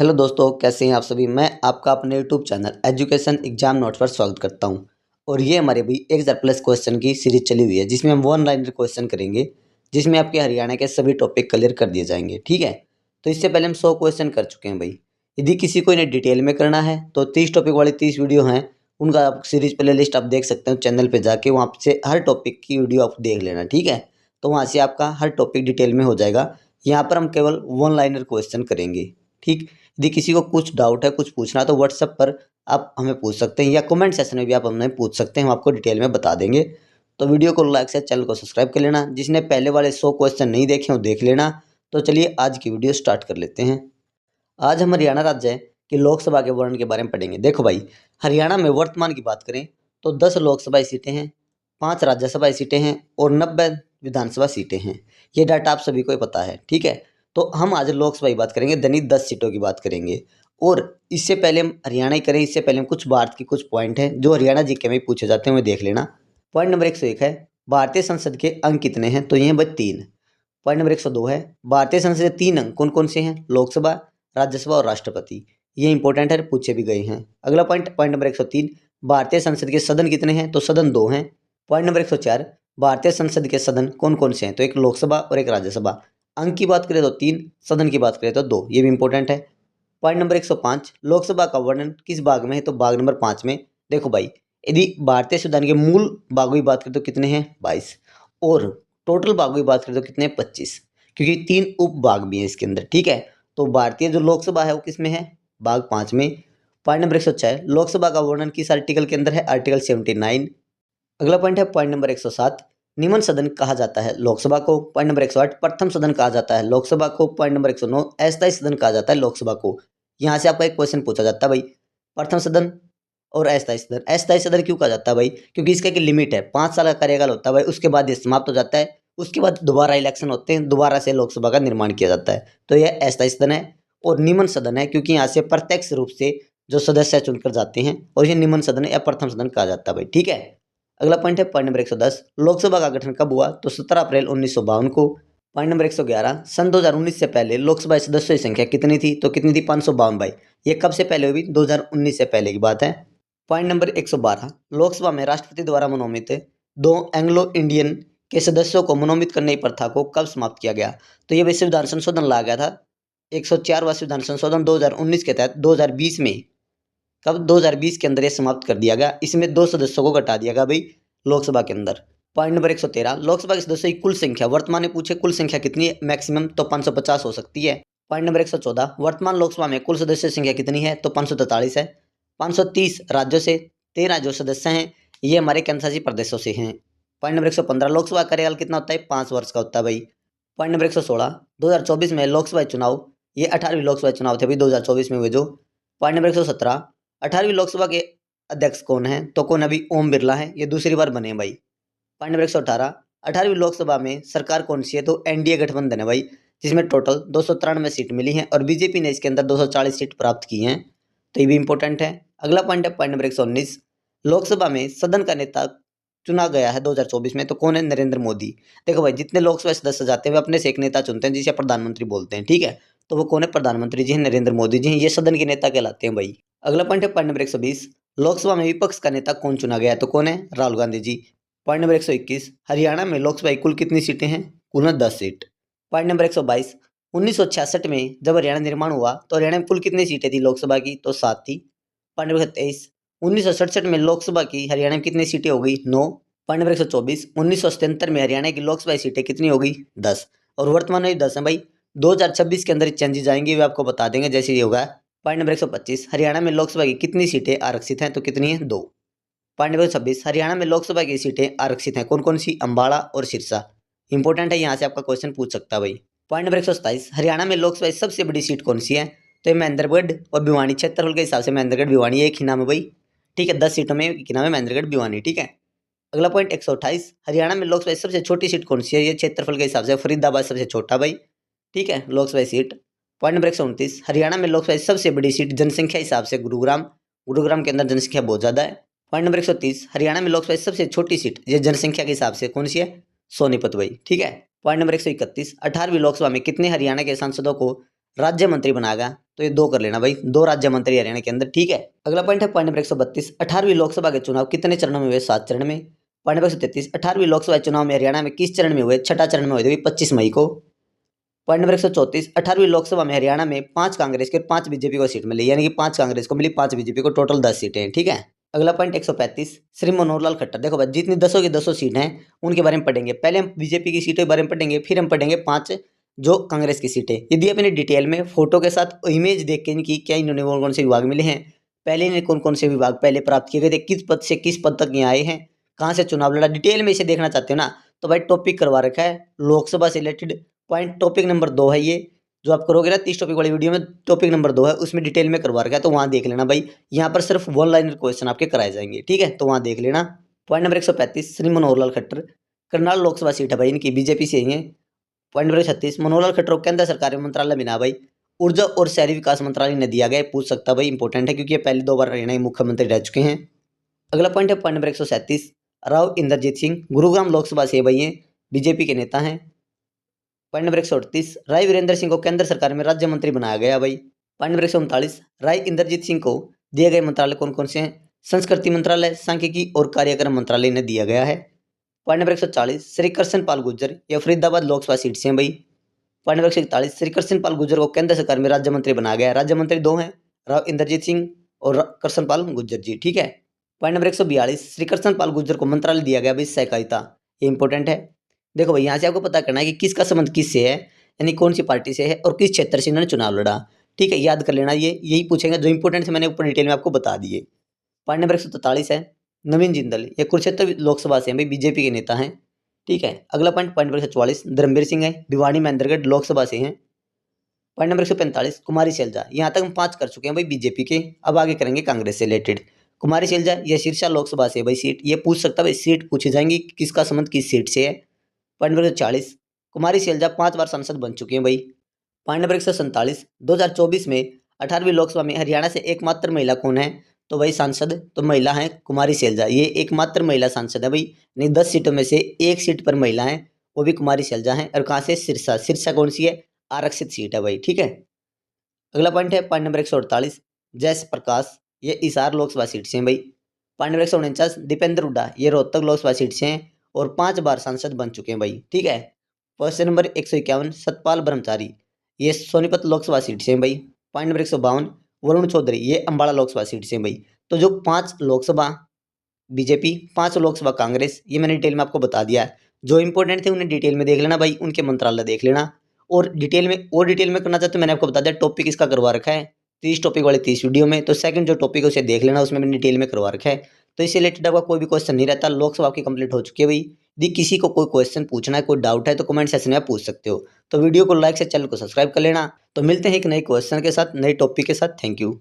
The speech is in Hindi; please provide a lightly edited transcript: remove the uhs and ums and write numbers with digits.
हेलो दोस्तों, कैसे हैं आप सभी। मैं आपका अपने YouTube channel education exam notes पर स्वागत करता हूं। और ये हमारे भी 1000+ क्वेश्चन की सीरीज चली हुई है, जिसमें हम वन लाइनर क्वेश्चन करेंगे, जिसमें आपके हरियाणा के सभी टॉपिक क्लियर कर दिए जाएंगे। ठीक है, तो इससे पहले हम 100 क्वेश्चन कर चुके हैं भाई। यदि किसी को इन्हें डिटेल में करना है तो 30 टॉपिक वाली 30 वीडियो हैं, उनका आप सीरीज प्ले लिस्ट आप देख सकते हो चैनल पर जाके। वहाँ से हर टॉपिक की वीडियो आप देख लेना। ठीक है, तो वहाँ से आपका हर टॉपिक डिटेल में हो जाएगा। यहाँ पर हम केवल वन लाइनर क्वेश्चन करेंगे। ठीक, यदि किसी को कुछ डाउट है, कुछ पूछना है, तो व्हाट्सएप पर आप हमें पूछ सकते हैं, या कमेंट सेक्शन में भी आप हमें पूछ सकते हैं, हम आपको डिटेल में बता देंगे। तो वीडियो को लाइक से चैनल को सब्सक्राइब कर लेना। जिसने पहले वाले 100 क्वेश्चन नहीं देखे वो देख लेना। तो चलिए आज की वीडियो स्टार्ट कर लेते हैं। आज हम हरियाणा राज्य की लोकसभा के वर्णन के बारे में पढ़ेंगे। देखो भाई, हरियाणा में वर्तमान की बात करें तो 10 लोकसभा सीटें हैं, 5 राज्यसभा सीटें हैं और 90 विधानसभा सीटें हैं। ये डाटा आप सभी को ही पता है। ठीक है, तो हम आज लोकसभा की बात करेंगे, यानी 10 सीटों की बात करेंगे। और इससे पहले हम हरियाणा ही करें, इससे पहले हम कुछ भारत के कुछ पॉइंट हैं जो हरियाणा जीके में पूछे जाते हैं, वो देख लेना। पॉइंट नंबर 101 है, भारतीय संसद के अंक कितने हैं? तो ये हैं भाई 3। पॉइंट नंबर 102 है, भारतीय संसद के 3 अंक कौन कौन से हैं? लोकसभा, राज्यसभा और राष्ट्रपति। ये इंपॉर्टेंट है, पूछे भी गए हैं। अगला पॉइंट, पॉइंट नंबर 103, भारतीय संसद के सदन कितने हैं? तो सदन 2 हैं। पॉइंट नंबर 104, भारतीय संसद के सदन कौन कौन से हैं? तो एक लोकसभा और एक राज्यसभा। अंक की बात करें तो 3, सदन की बात करें तो 2। ये भी इंपॉर्टेंट है। पॉइंट नंबर 105, लोकसभा का वर्णन किस भाग में है? तो भाग नंबर 5 में। देखो भाई, यदि भारतीय संविधान के मूल भागों की बात करें तो कितने हैं? 22। और टोटल भागों की बात करें तो कितने? 25, क्योंकि 3 उप भाग भी हैं इसके अंदर। ठीक है, तो भारतीय जो लोकसभा है वो किस में है? भाग 5 में। पॉइंट नंबर 106, लोकसभा का वर्णन किस आर्टिकल के अंदर है? आर्टिकल 79। अगला पॉइंट है पॉइंट नंबर 107, निम्न सदन कहा जाता है लोकसभा को। पॉइंट नंबर 108, प्रथम सदन कहा जाता है लोकसभा को। पॉइंट नंबर 109, अस्थायी सदन कहा जाता है लोकसभा को। यहाँ से आपका एक क्वेश्चन पूछा जाता है भाई, प्रथम सदन और अस्थायी सदन। अस्थायी सदन क्यों कहा जाता है भाई? क्योंकि इसका एक लिमिट है, 5 साल का कार्यकाल होता है भाई, उसके बाद ये समाप्त हो जाता है। उसके बाद दोबारा इलेक्शन होते हैं, दोबारा से लोकसभा का निर्माण किया जाता है। तो यह अस्थायी सदन है। और निम्न सदन है क्योंकि यहाँ से प्रत्यक्ष रूप से जो सदस्य चुनकर जाते हैं, और ये निम्न सदन या प्रथम सदन कहा जाता है भाई। ठीक है, अगला पॉइंट है पॉइंट नंबर 110, लोकसभा का गठन कब हुआ? तो 17 अप्रैल 1952 को। पॉइंट नंबर 111, सन 2019 से पहले लोकसभा सदस्यों की संख्या कितनी थी? तो कितनी थी? 552 भाई। ये कब से पहले हुई? 2019 से पहले की बात है। पॉइंट नंबर 112, लोकसभा में राष्ट्रपति द्वारा मनोनीत 2 एंग्लो इंडियन के सदस्यों को मनोनीत करने की प्रथा को कब समाप्त किया गया? तो ये संविधान संशोधन लाया गया था, 104वां संविधान संशोधन 2019 के तहत 2020 में। कब? 2020 के अंदर ये समाप्त कर दिया गया। इसमें 2 सदस्यों को घटा दिया गया भाई लोकसभा के अंदर। पॉइंट नंबर 113, लोकसभा के सदस्यों की कुल संख्या, वर्तमान में पूछे कुल संख्या कितनी है? मैक्सिमम तो 550 हो सकती है। पॉइंट नंबर 114, वर्तमान लोकसभा में कुल सदस्य संख्या कितनी है? तो 543 है। 530 राज्यों से, 13 जो सदस्य हैं ये हमारे केंद्र शासित प्रदेशों से हैं। पॉइंट नंबर 115, लोकसभा कार्यकाल कितना होता है? 5 वर्ष का होता है भाई। पॉइंट नंबर 116, 2024 में लोकसभा चुनाव, ये 18वीं लोकसभा चुनाव थे भाई 2024 में हुए जो। पॉइंट नंबर 117, 18वीं लोकसभा के अध्यक्ष कौन है? तो कौन? अभी ओम बिरला है, ये दूसरी बार बने भाई। पॉइंट नंबर 118, 18वीं लोकसभा में सरकार कौन सी है? तो एनडीए गठबंधन है भाई, जिसमें टोटल 293 सीट मिली हैं और बीजेपी ने इसके अंदर 240 सीट प्राप्त की हैं। तो ये भी इंपॉर्टेंट है। अगला पॉइंट है पॉइंट नंबर 119, लोकसभा में सदन का नेता चुना गया है 2024 में, तो कौन है? नरेंद्र मोदी। देखो भाई, जितने लोकसभा सदस्य जाते हैं वे अपने से एक नेता चुनते हैं, जिसे प्रधानमंत्री बोलते हैं। ठीक है, तो वो कौन है? प्रधानमंत्री जी हैं, नरेंद्र मोदी जी हैं, ये सदन के नेता कहलाते हैं भाई। अगला पॉइंट है पॉइंट नंबर 120, लोकसभा में विपक्ष का नेता कौन चुना गया है? तो कौन है? राहुल गांधी जी। पॉइंट नंबर 121, हरियाणा में लोकसभा की कुल कितनी सीटें हैं? कुल है 10 सीट। पॉइंट नंबर 122, 1966 में जब हरियाणा निर्माण हुआ तो हरियाणा में कुल कितनी सीटें थी लोकसभा की? तो 7 थी। पॉइंट नंबर 23, 1967 में लोकसभा की हरियाणा में कितनी सीटें हो गई? 9। पॉइंट नंबर 124, 1977 में हरियाणा की लोकसभा सीटें कितनी हो गई? 10। और वर्तमान में 10 है भाई। 2026 के अंदर चेंजेस आएंगे, वे आपको बता देंगे जैसे ये होगा। पॉइंट नंबर 125, हरियाणा में लोकसभा की कितनी सीटें आरक्षित हैं? तो कितनी है? 2। पॉइंट नंबर 26, हरियाणा में लोकसभा की सीटें आरक्षित हैं कौन कौन सी? अम्बाड़ा और सिरसा। इंपॉर्टेंट है, यहाँ से आपका क्वेश्चन पूछ सकता है भाई। पॉइंट नंबर 127, हरियाणा में लोकसभा की सबसे बड़ी सीट कौन सी है? तो ये महेंद्रगढ़ और भिवानी, क्षेत्रफल के हिसाब से महेंद्रगढ़ भिवानी एक ही नाम है भाई। ठीक है, 10 सीटों में एक ही नाम है, महेंद्रगढ़ भिवानी। ठीक है, अगला पॉइंट 128, हरियाणा में लोकसभा की सबसे छोटी सीट कौन सी है? ये क्षेत्रफल के हिसाब से फरीदाबाद सबसे छोटा भाई। ठीक है, Lok Sabha seat. Point number 129, Haryana में लोकसभा की सबसे बड़ी सीट जनसंख्या हिसाब से गुरुग्राम, गुरुग्राम के अंदर जनसंख्या बहुत ज़्यादा है। पॉइंट नंबर 130, हरियाणा में लोकसभा की सबसे छोटी सीट ये जनसंख्या के हिसाब से कौन सी है? सोनीपत भाई। ठीक है, पॉइंट नंबर 131, 18वीं लोकसभा में कितने हरियाणा के सांसदों को राज्य मंत्री बनाएगा तो ये 2 कर लेना भाई, 2 राज्य मंत्री हरियाणा के अंदर, ठीक है। अगला पॉइंट है पॉइंट नंबर 132, 18वीं लोकसभा के चुनाव कितने चरणों में हुए? 7 चरण में। पॉइंट नंबर 133, 18वीं लोकसभा चुनाव में हरियाणा में किस चरण में हुए? छठा चरण में हुए थे 25 मई को। पॉइंट नंबर 134, 18वीं लोकसभा में हरियाणा में 5 कांग्रेस के और 5 बीजेपी को सीट मिली, यानी कि 5 कांग्रेस को मिली, 5 बीजेपी को, टोटल 10 सीटें हैं, ठीक है। अगला पॉइंट 135, श्री मनोहर लाल खट्टर। देखो भाई, जितनी 10 की 10 सीट हैं उनके बारे में पढ़ेंगे। पहले हम बीजेपी की सीटों के बारे में पढ़ेंगे, फिर हम पढ़ेंगे 5 जो कांग्रेस की सीटें। यदि अपने डिटेल में फोटो के साथ इमेज देख के इनकी क्या इन्होंने कौन कौन से विभाग मिले हैं, पहले इन्हें कौन कौन से विभाग पहले प्राप्त किए गए थे, किस पद से किस पद तक यहाँ आए हैं, कहाँ से चुनाव लड़ा, डिटेल में इसे देखना चाहते हो ना, तो भाई टॉपिक करवा रखा है लोकसभा से रिलेटेड। पॉइंट टॉपिक नंबर 2 है ये, जो आप करोगे ना 30 टॉपिक वाली वीडियो में, टॉपिक नंबर 2 है, उसमें डिटेल में करवा रखा है, तो वहाँ देख लेना भाई। यहाँ पर सिर्फ वन लाइनर क्वेश्चन आपके कराए जाएंगे, ठीक है, तो वहाँ देख लेना। Point number 135, Shri Manohar Lal Khattar, Karnal Lok Sabha seat है भाई इनकी, बीजेपी से ही है। पॉइंट नंबर 36, मनोहर लाल खट्टर को केंद्र सरकार में मंत्रालय मिला भाई, ऊर्जा और शहरी विकास मंत्रालय ने दिया गया, पूछ सकता भाई, इंपॉर्टेंट है क्योंकि ये पहले 2 बार हरियाणा के मुख्यमंत्री रह चुके हैं। अगला पॉइंट है पॉइंट नंबर 137, राव इंद्रजीत सिंह, गुरुग्राम लोकसभा से भाई हैं, बीजेपी के नेता हैं। पॉइंट नंबर 138, राय वीरेंद्र सिंह को केंद्र सरकार में राज्य मंत्री बनाया गया भाई। पॉइंट नंबर 139, राय इंद्रजीत सिंह को दिए गए मंत्रालय कौन कौन से हैं? संस्कृति मंत्रालय, सांख्यिकी और कार्यक्रम मंत्रालय इन्हें दिया गया है। पॉइंट नंबर 140, श्री कृष्ण पाल गुर्जर, ये फरीदाबाद लोकसभा सीट से हैं भाई। पॉइंट नंबर 141, श्री कृष्ण पाल गुर्जर को केंद्र सरकार में राज्य मंत्री बनाया गया है। राज्य मंत्री 2 हैं, राव इंद्रजीत सिंह और कृष्ण पाल गुर्जर जी, ठीक है। पॉइंट नंबर 142, श्री कृष्ण पाल गुर्जर को मंत्रालय दिया गया भाई सहकारिता, ये इंपॉर्टेंट है। देखो भाई, यहाँ से आपको पता करना है कि किसका संबंध किससे है, यानी कौन सी पार्टी से है और किस क्षेत्र से इन्होंने चुनाव लड़ा, ठीक है, याद कर लेना। ये यही पूछेंगे जो इंपॉर्टेंट है, मैंने ऊपर डिटेल में आपको बता दिए। पॉइंट नंबर 143 है नवीन जिंदल, ये कुरुक्षेत्र लोकसभा से हैं भाई, बीजेपी के नेता हैं, ठीक है। अगला point point number 144, Dharamvir Singh है, भिवानी महेंद्रगढ़ लोकसभा से हैं। पॉइंट नंबर 145, कुमारी शैलजा, यहाँ तक हम 5 कर चुके हैं भाई बीजेपी के, अब आगे करेंगे कांग्रेस से रिलेटेड। कुमारी शैलजा, ये सिरसा लोकसभा से भाई सीट, ये पूछ सकता भाई, सीट पूछी जाएंगी किसका संबंध किस सीट से है। पॉइंट नंबर 140, कुमारी शैलजा 5 बार सांसद बन चुकी हैं भाई। पॉइंट नंबर 147, 2024 में 18वीं लोकसभा में हरियाणा से एकमात्र महिला कौन है? तो भाई सांसद तो महिला है कुमारी शैलजा, ये एकमात्र महिला सांसद है भाई, नहीं 10 सीटों में से 1 सीट पर महिला है, वो भी कुमारी शैलजा है। और कहाँ से? सिरसा। सिरसा कौन सी है? आरक्षित सीट है भाई, ठीक है। अगला पॉइंट है पॉइंट नंबर 148, जय प्रकाश, ये हिसार लोकसभा सीट से हैं भाई। पॉइंट नंबर 149, दीपेंद्र हुड्डा, ये रोहतक लोकसभा सीट से हैं और 5 बार सांसद बन चुके हैं भाई, ठीक है। क्वेश्चन नंबर 151, सतपाल ब्रह्मचारी, ये सोनीपत लोकसभा सीट से हैं भाई। पॉइंट नंबर 152, वरुण चौधरी, ये अम्बाड़ा लोकसभा सीट से हैं भाई। तो जो 5 लोकसभा बीजेपी, 5 लोकसभा कांग्रेस, ये मैंने डिटेल में आपको बता दिया है। जो इंपॉर्टेंट थे उन्हें डिटेल में देख लेना भाई, उनके मंत्रालय देख लेना। और डिटेल में करना चाहते हो, मैंने आपको बता दिया टॉपिक इसका करवा रखा है 30 टॉपिक वाले 30 वीडियो में, तो सेकंड जो टॉपिक है उसे देख लेना, उसमें मैंने डिटेल में करवा रखा है। तो इससे रिलेटेड आपका कोई भी क्वेश्चन नहीं रहता, लोकसभा आपकी कंप्लीट हो चुकी है भाई। यदि किसी को कोई क्वेश्चन पूछना है, कोई डाउट है, तो कमेंट सेक्शन में आप पूछ सकते हो। तो वीडियो को लाइक से चैनल को सब्सक्राइब कर लेना। तो मिलते हैं एक नए क्वेश्चन के साथ, नए टॉपिक के साथ। Thank you.